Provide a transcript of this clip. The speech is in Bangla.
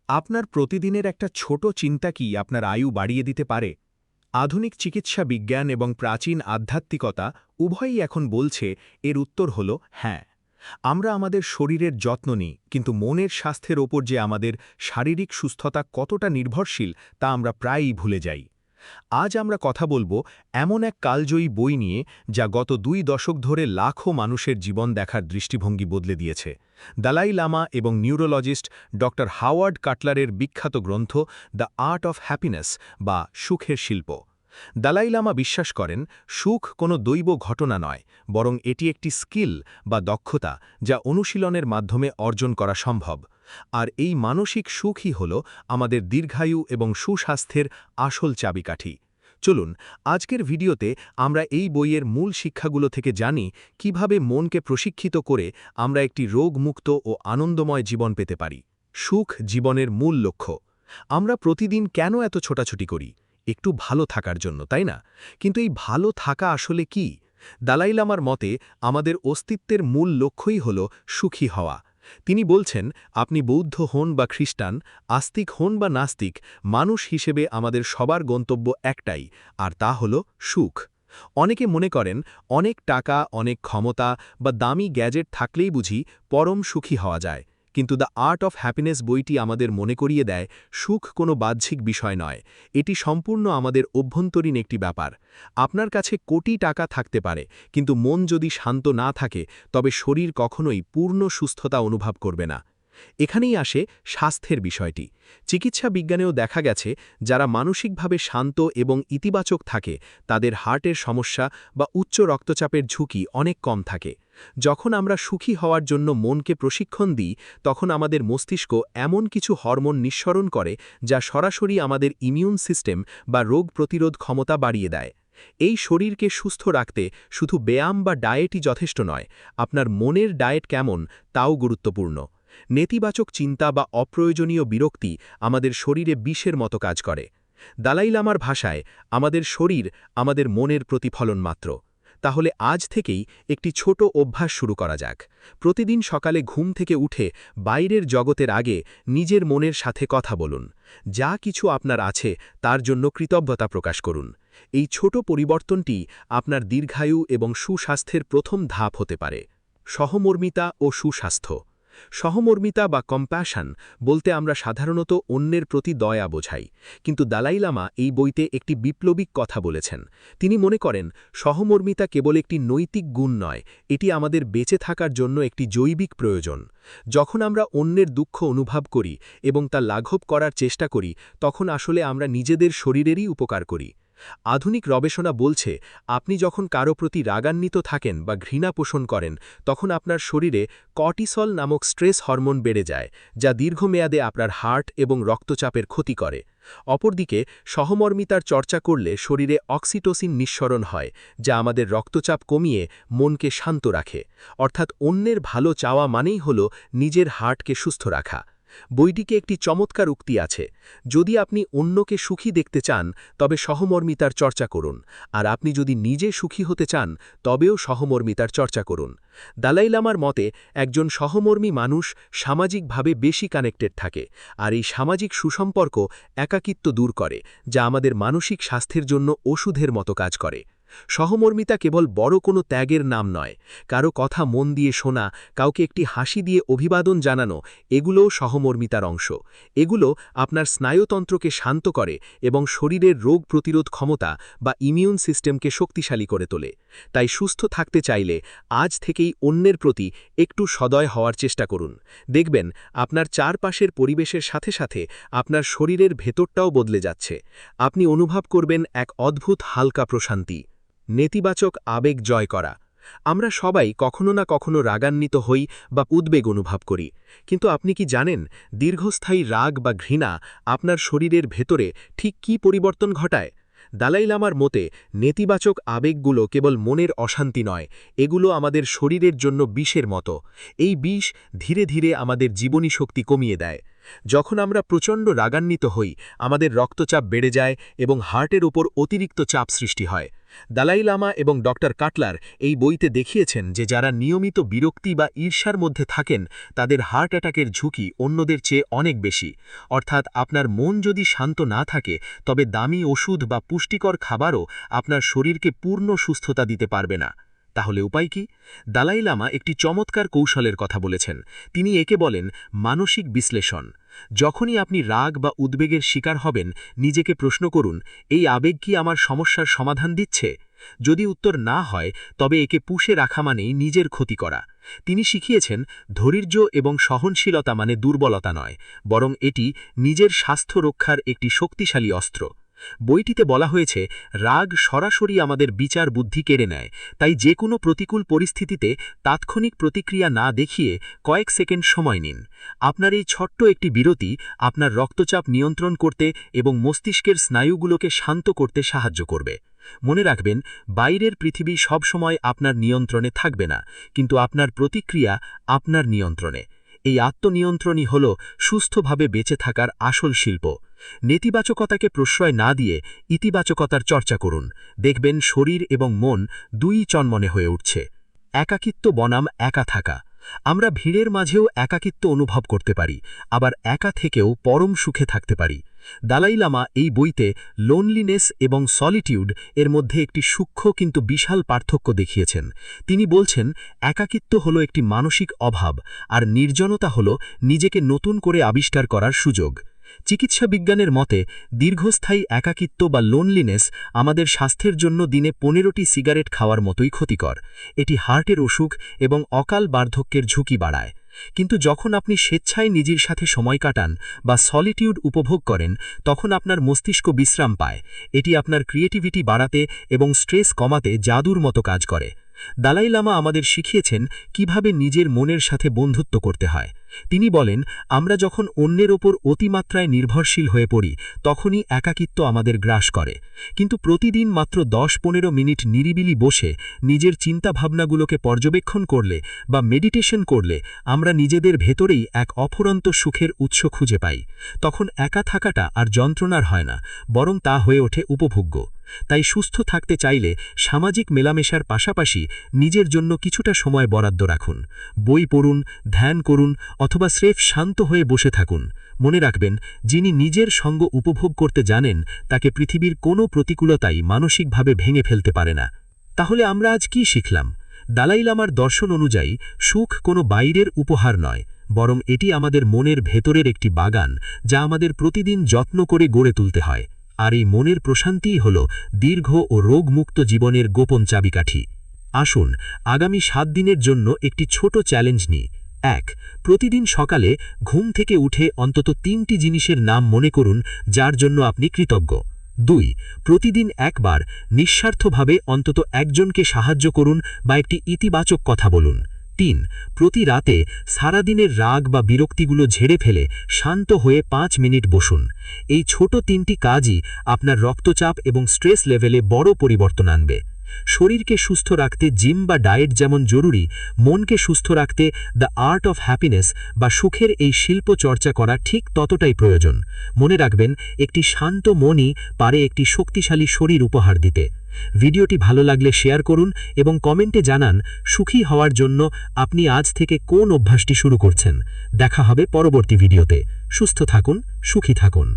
আপনার প্রতিদিনের একটা ছোট চিন্তা কি আপনার আয়ু বাড়িয়ে দিতে পারে? আধুনিক চিকিৎসা বিজ্ঞান এবং প্রাচীন আধ্যাত্মিকতা উভয়ই এখন বলছে এর উত্তর হল হ্যাঁ। আমরা আমাদের শরীরের যত্ন নিই, কিন্তু মনের স্বাস্থ্যের ওপর যে আমাদের শারীরিক সুস্থতা কতটা নির্ভরশীল তা আমরা প্রায়ই ভুলে যাই। আজ আমরা কথা বলবো এমন এক কালজয়ী বই নিয়ে যা গত 2 দশক ধরে লাখো মানুষের জীবন দেখার দৃষ্টিভঙ্গি বদলে দিয়েছে। দালাই লামা এবং নিউরোলজিস্ট ডক্টর হাওয়ার্ড কাটলারের বিখ্যাত গ্রন্থ দ্য আর্ট অফ হ্যাপিনেস বা সুখের শিল্প। দালাই লামা বিশ্বাস করেন সুখ কোনো দৈব ঘটনা নয়, বরং এটি একটি স্কিল বা দক্ষতা যা অনুশীলনের মাধ্যমে অর্জন করা সম্ভব। আর এই মানসিক সুখই হল আমাদের দীর্ঘায়ু এবং সুস্বাস্থ্যের আসল চাবিকাঠি। চলুন আজকের ভিডিওতে আমরা এই বইয়ের মূল শিক্ষাগুলো থেকে জানি কিভাবে মনকে প্রশিক্ষিত করে আমরা একটি রোগমুক্ত ও আনন্দময় জীবন পেতে পারি। সুখ জীবনের মূল লক্ষ্য। আমরা প্রতিদিন কেন এত ছোটাছুটি করি? একটু ভালো থাকার জন্য, তাই না? কিন্তু এই ভালো থাকা আসলে কি? দালাই লামার মতে আমাদের অস্তিত্বের মূল লক্ষ্যই হল সুখী হওয়া। তিনি বলছেন, আপনি বৌদ্ধ হন বা খ্রিস্টান, আস্তিক হন বা নাস্তিক, মানুষ হিসেবে আমাদের সবার গন্তব্য একটাই, আর তা হল সুখ। অনেকে মনে করেন অনেক টাকা, অনেক ক্ষমতা বা দামি গ্যাজেট থাকলেই বুঝি পরম সুখী হওয়া যায়। কিন্তু দ্য আর্ট অফ হ্যাপিনেস বইটি আমাদের মনে করিয়ে দেয় সুখ কোনো বাহ্যিক বিষয় নয়, এটি সম্পূর্ণ আমাদের অভ্যন্তরীণ একটি ব্যাপার। আপনার কাছে কোটি টাকা থাকতে পারে, কিন্তু মন যদি শান্ত না থাকে তবে শরীর কখনোই পূর্ণ সুস্থতা অনুভব করবে না। এখানেই আসে স্বাস্থ্যের বিষয়টি। চিকিৎসা বিজ্ঞানেও দেখা গেছে যারা মানসিকভাবে শান্ত এবং ইতিবাচক থাকে তাদের হার্টের সমস্যা বা উচ্চ রক্তচাপের ঝুঁকি অনেক কম থাকে। যখন আমরা সুখী হওয়ার জন্য মনকে প্রশিক্ষণ দিই, তখন আমাদের মস্তিষ্ক এমন কিছু হরমোন নিঃসরণ করে যা সরাসরি আমাদের ইমিউন সিস্টেম বা রোগ প্রতিরোধ ক্ষমতা বাড়িয়ে দেয়। এই শরীরকে সুস্থ রাখতে শুধু ব্যায়াম বা ডায়েটই যথেষ্ট নয়, আপনার মনের ডায়েট কেমন তাও গুরুত্বপূর্ণ। নেতিবাচক চিন্তা বা অপ্রয়োজনীয় বিরক্তি আমাদের শরীরে বিষের মতো কাজ করে। দালাই লামার ভাষায় আমাদের শরীর আমাদের মনের প্রতিফলন মাত্র। তাহলে আজ থেকেই একটি ছোট অভ্যাস শুরু করা যাক। প্রতিদিন সকালে ঘুম থেকে উঠে বাইরের জগতের আগে নিজের মনের সাথে কথা বলুন। যা কিছু আপনার আছে তার জন্য কৃতজ্ঞতা প্রকাশ করুন। এই ছোট পরিবর্তনটি আপনার দীর্ঘায়ু এবং সুস্বাস্থ্যের প্রথম ধাপ হতে পারে। সহমর্মিতা ও সুস্বাস্থ্য। সহমর্মিতা বা কম্প্যাশন বলতে আমরা সাধারণত অন্যের প্রতি দয়া বোঝাই, কিন্তু দালাই লামা এই বইতে একটি বিপ্লবিক কথা বলেছেন। তিনি মনে করেন সহমর্মিতা কেবল একটি নৈতিক গুণ নয়, এটি আমাদের বেঁচে থাকার জন্য একটি জৈবিক প্রয়োজন। যখন আমরা অন্যের দুঃখ অনুভব করি এবং তা লাঘব করার চেষ্টা করি, তখন আসলে আমরা নিজেদের শরীরেরই উপকার করি। আধুনিক গবেষণা বলছে আপনি যখন কারো প্রতি রাগান্বিত থাকেন বা ঘৃণা পোষণ করেন, তখন আপনার শরীরে কর্টিসল নামক স্ট্রেস হরমোন বেড়ে যায়, যা দীর্ঘমেয়াদে আপনার হার্ট এবং রক্তচাপের ক্ষতি করে। অপরদিকে সহমর্মিতার চর্চা করলে শরীরে অক্সিটোসিন নিঃসরণ হয়, যা আমাদের রক্তচাপ কমিয়ে মনকে শান্ত রাখে। অর্থাৎ অন্যের ভালো চাওয়া মানেই হল নিজের হার্টকে সুস্থ রাখা। বইটিকে একটি চমৎকার উক্তি আছে, যদি আপনি অন্যকে সুখী দেখতে চান তবে সহমর্মিতার চর্চা করুন, আর আপনি যদি নিজে সুখী হতে চান তবেও সহমর্মিতার চর্চা করুন। দালাই লামার মতে একজন সহমর্মী মানুষ সামাজিকভাবে বেশি কানেক্টেড থাকে, আর এই সামাজিক সুসম্পর্ক একাকিত্ব দূর করে, যা আমাদের মানসিক স্বাস্থ্যের জন্য ওষুধের মতো কাজ করে। সহমর্মিতা কেবল বড় কোনো ত্যাগের নাম নয়, কারো কথা মন দিয়ে শোনা, কাউকে একটি হাসি দিয়ে অভিবাদন জানানো, এগুলোও সহমর্মিতার অংশ। এগুলো আপনার স্নায়ুতন্ত্রকে শান্ত করে এবং শরীরের রোগ প্রতিরোধ ক্ষমতা বা ইমিউন সিস্টেমকে শক্তিশালী করে তোলে। তাই সুস্থ থাকতে চাইলে আজ থেকেই অন্যের প্রতি একটু সদয় হওয়ার চেষ্টা করুন। দেখবেন আপনার চারপাশের পরিবেশের সাথে সাথে আপনার শরীরের ভেতরটাও বদলে যাচ্ছে। আপনি অনুভব করবেন এক অদ্ভুত হালকা প্রশান্তি। নেতিবাচক আবেগ জয় করা। আমরা সবাই কখনো না কখনো রাগান্বিত হই বা উদ্বেগ অনুভব করি, কিন্তু আপনি কি জানেন দীর্ঘস্থায়ী রাগ বা ঘৃণা আপনার শরীরের ভেতরে ঠিক কী পরিবর্তন ঘটায়? দালাই লামার মতে নেতিবাচক আবেগগুলো কেবল মনের অশান্তি নয়, এগুলো আমাদের শরীরের জন্য বিষের মতো। এই বিষ ধীরে ধীরে আমাদের জীবনী শক্তি কমিয়ে দেয়। যখন আমরা প্রচণ্ড রাগান্বিত হই আমাদের রক্তচাপ বেড়ে যায় এবং হার্টের উপর অতিরিক্ত চাপ সৃষ্টি হয়। দালাই লামা এবং ডক্টর কাটলার এই বইতে দেখিয়েছেন যে যারা নিয়মিত বিরক্তি বা ঈর্ষার মধ্যে থাকেন তাদের হার্ট অ্যাটাকের ঝুঁকি অন্যদের চেয়ে অনেক বেশি। অর্থাৎ আপনার মন যদি শান্ত না থাকে তবে দামি ওষুধ বা পুষ্টিকর খাবারও আপনার শরীরকে পূর্ণ সুস্থতা দিতে পারবে না। তাহলে উপায় কি? দালাই লামা একটি চমৎকার কৌশলের কথা বলেছেন। তিনি একে বলেন মানসিক বিশ্লেষণ। যখনই আপনি রাগ বা উদ্বেগের শিকার হবেন নিজেকে প্রশ্ন করুন, এই আবেগ কি আমার সমস্যার সমাধান দিচ্ছে? যদি উত্তর না হয় তবে একে পুষে রাখা মানেই নিজের ক্ষতি করা। তিনি শিখিয়েছেন ধৈর্য এবং সহনশীলতা মানে দুর্বলতা নয়, বরং এটি নিজের স্বাস্থ্য রক্ষার একটি শক্তিশালী অস্ত্র। বইটিতে বলা হয়েছে রাগ সরাসরি আমাদের বিচার বুদ্ধি কেড়ে নেয়, তাই যে কোনো প্রতিকূল পরিস্থিতিতে তাৎক্ষণিক প্রতিক্রিয়া না দেখিয়ে কয়েক সেকেন্ড সময় নিন। আপনার এই ছোট্ট একটি বিরতি আপনার রক্তচাপ নিয়ন্ত্রণ করতে এবং মস্তিষ্কের স্নায়ুগুলোকে শান্ত করতে সাহায্য করবে। মনে রাখবেন, বাইরের পৃথিবী সবসময় আপনার নিয়ন্ত্রণে থাকবে না, কিন্তু আপনার প্রতিক্রিয়া আপনার নিয়ন্ত্রণে। এই আত্মনিয়ন্ত্রণই হল সুস্থভাবে বেঁচে থাকার আসল শিল্প। নেতিবাচকতাকে প্রশ্রয় না দিয়ে ইতিবাচকতার চর্চা করুন। দেখবেন শরীর এবং মন দুই চনমনে হয়ে উঠছে। একাকিত্ব বনাম একা থাকা। আমরা ভিড়ের মাঝেও একাকিত্ব অনুভব করতে পারি, আবার একা থেকেও পরম সুখে থাকতে পারি। দালাই লামা এই বইতে লোনলিনেস এবং সলিটিউড এর মধ্যে একটি সূক্ষ্ম কিন্তু বিশাল পার্থক্য দেখিয়েছেন। তিনি বলছেন একাকিত্ব হলো একটি মানসিক অভাব, আর নির্জনতা হলো নিজেকে নতুন করে আবিষ্কার করার সুযোগ। চিকিৎসা বিজ্ঞানের মতে দীর্ঘস্থায়ী একাকিত্ব বা লোনলিনেস আমাদের স্বাস্থ্যের জন্য দিনে 15টি সিগারেট খাওয়ার মতোই ক্ষতিকর। এটি হার্টের অসুখ এবং অকাল বার্ধক্যের ঝুঁকি বাড়ায়। কিন্তু যখন আপনি স্বেচ্ছায় নিজের সাথে সময় কাটান বা সলিটিউড উপভোগ করেন তখন আপনার মস্তিষ্ক বিশ্রাম পায়। এটি আপনার ক্রিয়েটিভিটি বাড়াতে এবং স্ট্রেস কমাতে জাদুর মতো কাজ করে। দালাই লামা আমাদের শিখিয়েছেন কিভাবে নিজের মনের সাথে বন্ধুত্ব করতে হয়। তিনি বলেন, আমরা যখন অন্যের ওপর অতিমাত্রায় নির্ভরশীল হয়ে পড়ি তখনই একাকিত্ব আমাদের গ্রাস করে। কিন্তু প্রতিদিন মাত্র 10-15 মিনিট নিরিবিলি বসে নিজের চিন্তাভাবনাগুলোকে পর্যবেক্ষণ করলে বা মেডিটেশন করলে আমরা নিজেদের ভেতরেই এক অফুরন্ত সুখের উৎস খুঁজে পাই। তখন একা থাকাটা আর যন্ত্রণার হয় না, বরং তা হয়ে ওঠে উপভোগ্য। তাই সুস্থ থাকতে চাইলে সামাজিক মেলামেশার পাশাপাশি নিজের জন্য কিছুটা সময় বরাদ্দ রাখুন। বই পড়ুন, ধ্যান করুন অথবা স্রেফ শান্ত হয়ে বসে থাকুন। মনে রাখবেন, যিনি নিজের সঙ্গ উপভোগ করতে জানেন তাকে পৃথিবীর কোনো প্রতিকূলতাই মানসিকভাবে ভেঙে ফেলতে পারে না। তাহলে আমরা আজ কি শিখলাম? দালাই লামার দর্শন অনুযায়ী সুখ কোনো বাইরের উপহার নয়, বরং এটি আমাদের মনের ভেতরের একটি বাগান যা আমাদের প্রতিদিন যত্ন করে গড়ে তুলতে হয়। আর এই মনের প্রশান্তিই হল দীর্ঘ ও রোগমুক্ত জীবনের গোপন চাবিকাঠি। আসুন আগামী 7 দিনের জন্য একটি ছোট চ্যালেঞ্জ নিই। 1. প্রতিদিন সকালে ঘুম থেকে উঠে অন্তত 3টি জিনিসের নাম মনে করুন যার জন্য আপনি কৃতজ্ঞ। 2. প্রতিদিন একবার নিঃস্বার্থভাবে অন্তত একজনকে সাহায্য করুন বা একটি ইতিবাচক কথা বলুন। 3. প্রতি রাতে সারাদিনের রাগ বা বিরক্তিগুলো ঝেড়ে ফেলে শান্ত হয়ে 5 মিনিট বসুন। এই ছোট 3টি কাজই আপনার রক্তচাপ এবং স্ট্রেস লেভেলে বড় পরিবর্তন আনবে। শরীরকে সুস্থ রাখতে জিম বা ডায়েট যেমন জরুরি, মনকে সুস্থ রাখতে দ্য আর্ট অফ হ্যাপিনেস বা সুখের এই শিল্প চর্চা করা ঠিক ততটাই প্রয়োজন। মনে রাখবেন, একটি শান্ত মনই পারে একটি শক্তিশালী শরীর উপহার দিতে। ভিডিওটি ভালো লাগলে শেয়ার করুন এবং কমেন্টে জানান সুখী হওয়ার জন্য আপনি আজ থেকে কোন অভ্যাসটি শুরু করছেন। দেখা হবে পরবর্তী ভিডিওতে। সুস্থ থাকুন, সুখী থাকুন।